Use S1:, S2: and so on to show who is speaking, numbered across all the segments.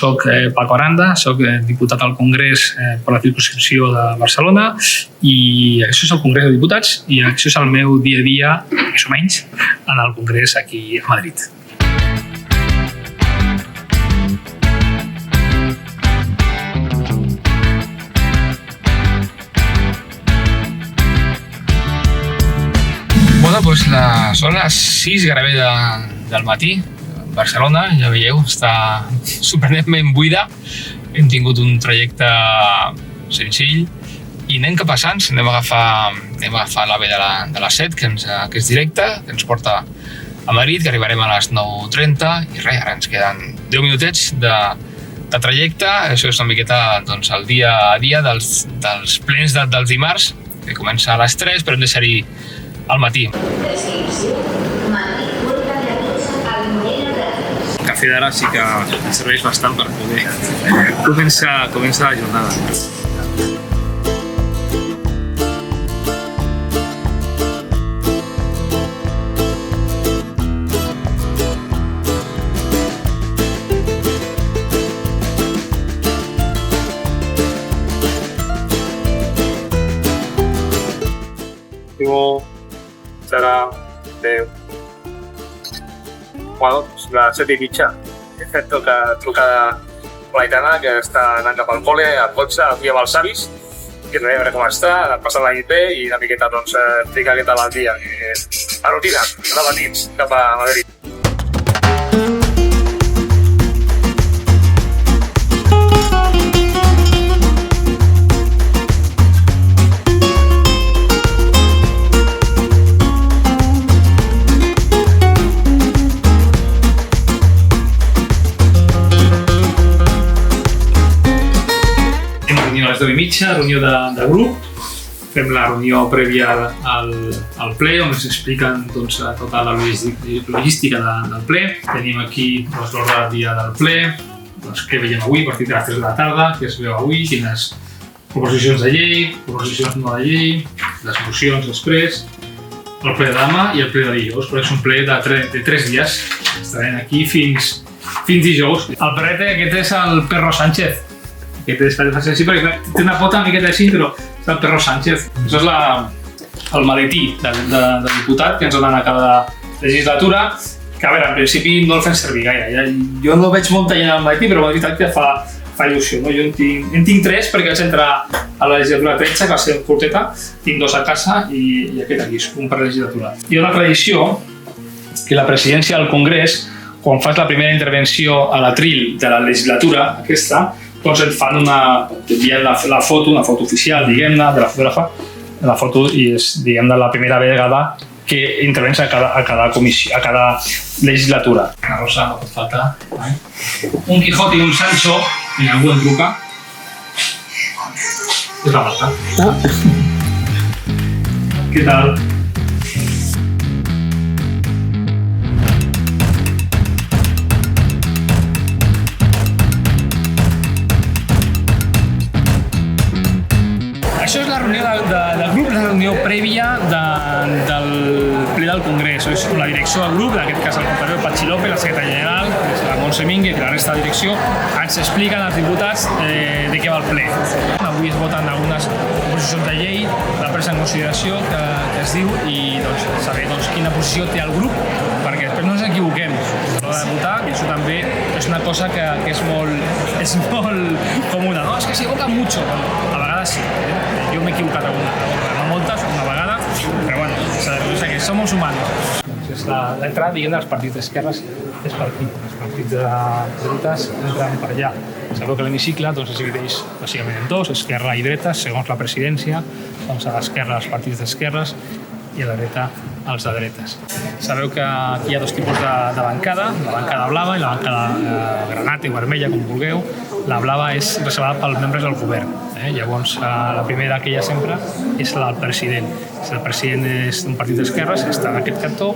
S1: Soc Paco Aranda, soc diputat al Congrés per la circumscripció de Barcelona i això és el Congrés de Diputats i això és el meu dia a dia, més o menys, en el Congrés aquí a Madrid. Doncs són les 6 gairebé del matí. Barcelona, ja veieu, està sorprenentment buida. Hem tingut un trajecte senzill i anem cap a Sants. Anem a agafar l'AVE de la 7, que és directe, que ens porta a Madrid, que arribarem a les 9:30 i res, ara ens queden 10 minutets de trajecte. Això és una miqueta el dia a dia dels plens dels dimarts, que comença a les 3, però hem de ser-hi al matí. El cafè d'ara sí que serveix bastant per poder començar la jornada.
S2: Serà les 7:30. Toca l'Aitana, que està anant cap al col·le, al cotxe, aquí amb els avis, i res, a veure com està, passant la nit bé i una miqueta explicar què tal el dia. La rutina de matins cap a Madrid.
S1: A les 10:30, reunió de grup. Fem la reunió prèvia al ple, on ens expliquen tota la logística del ple. Tenim aquí l'ordre del dia del ple, què veiem avui a partir de les 3 de la tarda, què es veu avui, quines proposicions de llei, proposicions no de llei, les mocions després, el ple de demà i el ple de dijous, perquè és un ple de 3 dies. Estarem aquí fins dijous. El perrete aquest és el Perro Sánchez. Aquest és perquè té una pota una miqueta així, però és el Perro Sánchez. Això és el maletí de diputat que ens donen a cada legislatura, que a veure, en principi no el fem servir gaire. Jo no veig molta gent al maletí, però és veritat que fa il·lusió. Jo en tinc 3 perquè vaig entrar a la legislatura 13, que va ser curteta, tinc 2 a casa i aquest aquí és un per legislatura. Hi ha una tradició que la presidència del Congrés, quan fas la primera intervenció a l'atril de la legislatura aquesta, doncs et fan t'envien la foto, una foto oficial, diguem-ne, de la fotògrafa, la foto i és, diguem-ne, la primera vegada que intervens a cada comissió, a cada legislatura. Una rosa no pot faltar. Un Quijote i un Sancho, i algú em truca. És la Marta. Què tal? Això és la reunió del grup, la reunió prèvia del ple del Congrés. És la direcció del grup, en aquest cas el company Patxi López, la secretària general, la Montse Mínguez i la resta de direcció, ens expliquen als diputats de què va el ple. Avui es voten algunes proposicions de llei, la presa en consideració que es diu i saber quina posició té el grup, perquè després no ens equivoquem a l'hora de votar, i això també és una cosa que és molt comuna. No, és que s'equivoca mucho. A vegades sí. Jo m'he equivocat alguna vegada, no moltes, una vegada, però bueno, s'ha de reconèixer que som humanos. És l'entrada, diguem, dels partits d'esquerres és per aquí. Els partits de dretes entren per allà. Sabeu que l'hemicicle es divideix bàsicament en 2, esquerra i dreta, segons la presidència, doncs a l'esquerra els partits d'esquerres i a la dreta els de dretes. Sabeu que aquí hi ha 2 tipus de bancada, la bancada blava i la bancada granate o vermella, com vulgueu. La blava és reservada pels membres del govern. Llavors, la primera que hi ha sempre és la del president. Si el president és d'un partit d'esquerres, està en aquest cantó.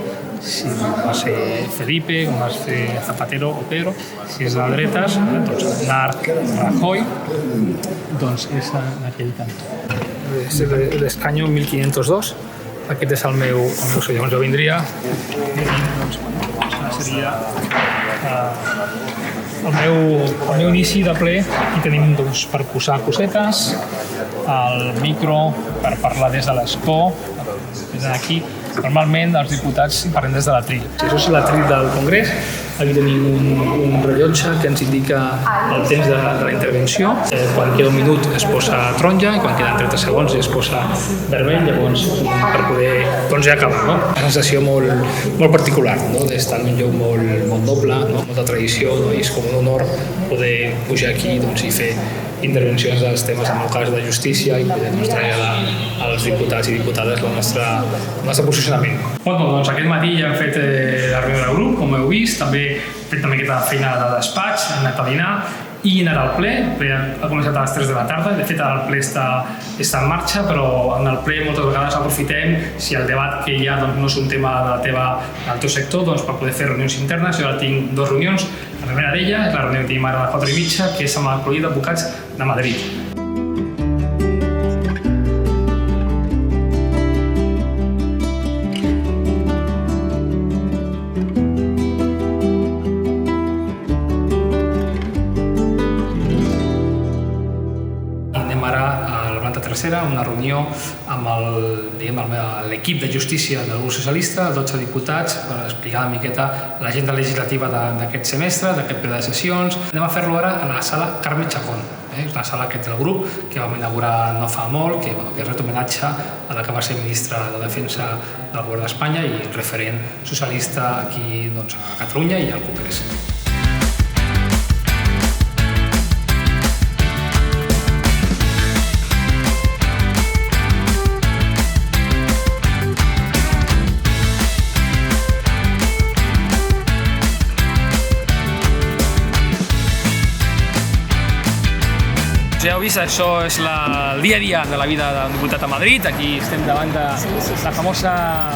S1: Si va ser Felipe, com va ser Zapatero o Pedro. Si és de dretes, doncs Aznar, Rajoy, doncs és en aquell cantó. És l'escanyo 1502. Aquest és el meu senyor. Llavors jo vindria, doncs, seria el meu inici de ple hi tenim doncs, per posar cosetes, el micro per parlar des de l'escó, des d'aquí. Normalment els diputats hi parlem des de l'atril. Això és l'atril del Congrés. Aquí tenim un rellotge que ens indica el temps de la intervenció. Quan queda un minut es posa taronja i quan queden 30 segons es posa vermell, llavors per poder ja acabar. No? Una sensació molt particular, no? D'estar en un lloc molt noble, no? Molta tradició, no? I és com un honor poder pujar aquí doncs, i fer intervencions dels temes, en el cas de justícia, i poder traslladar als diputats i diputades el nostre posicionament. Doncs aquest matí ja hem fet la reunió del grup, com heu vist, també hem fet una miqueta de feina de despatx, hem anat a dinar i anar al ple. El ple ha començat a les 3 de la tarda, de fet el ple està en marxa, però en el ple moltes vegades aprofitem, si el debat que hi ha doncs, no és un tema del teu sector, doncs, per poder fer reunions internes. Jo ara tinc 2 reunions. La primera d'ella és la reunió que tenim ara a les 4:30, que és amb el Col·legi d'Advocats de Madrid. Una reunió amb l'equip de justícia del grup socialista, els 12 diputats, per explicar una miqueta l'agenda legislativa d'aquest semestre, d'aquest ple de sessions. Anem a fer-lo ara a la sala Carme Chacón. És una sala que té el grup, que vam inaugurar no fa molt, que és un homenatge a la que va ser ministra de Defensa del Govern d'Espanya i referent socialista aquí a Catalunya i al Congrés. Ja heu vist, això és el dia a dia de la vida d'un diputat a Madrid. Aquí estem davant de la famosa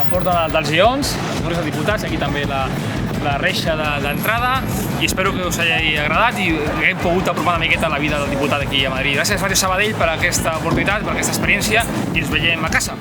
S1: Porta dels Lleons, el Congrés dels Diputats, aquí també la reixa d'entrada, i espero que us hagi agradat i haguem pogut apropar una miqueta la vida del diputat aquí a Madrid. Gràcies, Ràdio Sabadell, per aquesta oportunitat, per aquesta experiència, i ens veiem a casa.